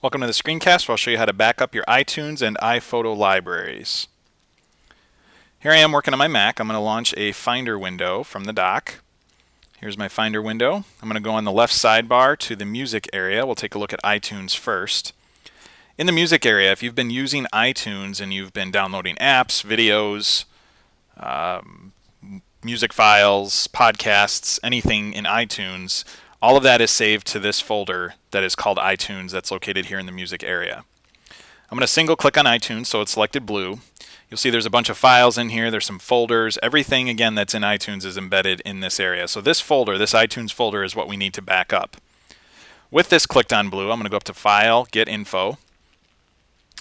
Welcome to the screencast where I'll show you how to back up your iTunes and iPhoto libraries. Here I am working on my Mac. I'm going to launch a Finder window from the dock. Here's my Finder window. I'm going to go on the left sidebar to the music area. We'll take a look at iTunes first. In the music area, if you've been using iTunes and you've been downloading apps, videos, music files, podcasts, anything in iTunes, all of that is saved to this folder that is called iTunes that's located here in the music area. I'm going to single click on iTunes so it's selected blue. You'll see there's a bunch of files in here, there's some folders, everything again that's in iTunes is embedded in this area. So this folder, this iTunes folder, is what we need to back up. With this clicked on blue, I'm going to go up to File, Get Info,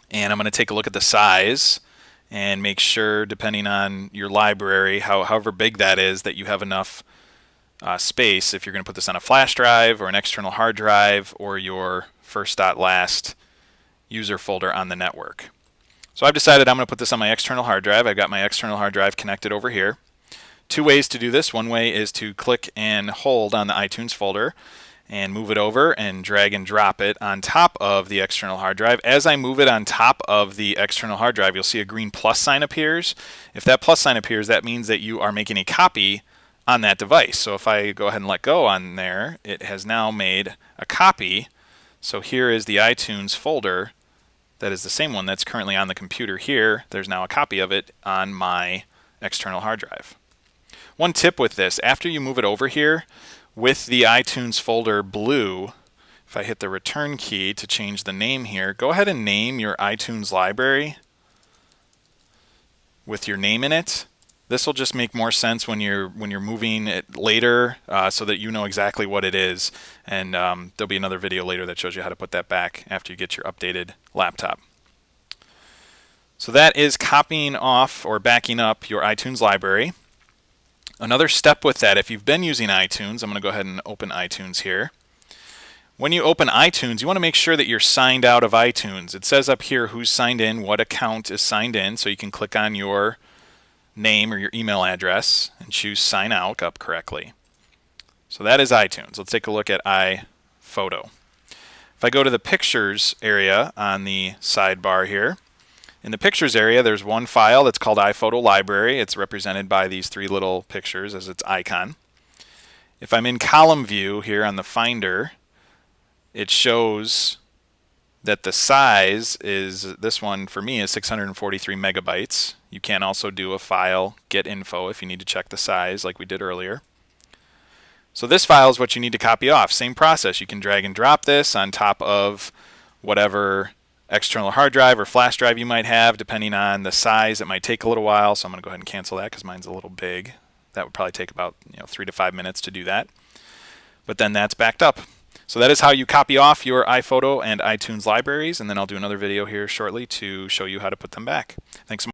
and I'm going to take a look at the size and make sure, depending on your library, however big that is, that you have enough space if you're going to put this on a flash drive or an external hard drive or your first.last user folder on the network. So I've decided I'm going to put this on my external hard drive. I've got my external hard drive connected over here. Two ways to do this. One way is to click and hold on the iTunes folder and move it over and drag and drop it on top of the external hard drive. As I move it on top of the external hard drive, you'll see a green plus sign appears. If that plus sign appears, that means that you are making a copy on that device. So if I go ahead and let go on there, it has now made a copy. So here is the iTunes folder that is the same one that's currently on the computer here. There's now a copy of it on my external hard drive. One tip with this, after you move it over here, with the iTunes folder blue, if I hit the return key to change the name here, go ahead and name your iTunes library with your name in it. This will just make more sense when you're moving it later, so that you know exactly what it is. And there'll be another video later that shows you how to put that back after you get your updated laptop. So that is copying off or backing up your iTunes library. Another step with that, if you've been using iTunes, I'm going to go ahead and open iTunes here. When you open iTunes, you want to make sure that you're signed out of iTunes. It says up here who's signed in, what account is signed in, so you can click on your name or your email address and choose sign out up correctly. So that is iTunes. Let's take a look at iPhoto. If I go to the pictures area on the sidebar here, in the pictures area there's one file that's called iPhoto library. It's represented by these three little pictures as its icon. If I'm in column view here on the Finder, it shows that the size is, this one for me is 643 megabytes. You can also do a file get info if you need to check the size like we did earlier. So this file is what you need to copy off. Same process. You can drag and drop this on top of whatever external hard drive or flash drive you might have, depending on the size. It might take a little while, so I'm going to go ahead and cancel that because mine's a little big. That would probably take about 3 to 5 minutes to do that. But then that's backed up. So that is how you copy off your iPhoto and iTunes libraries, and then I'll do another video here shortly to show you how to put them back. Thanks so much.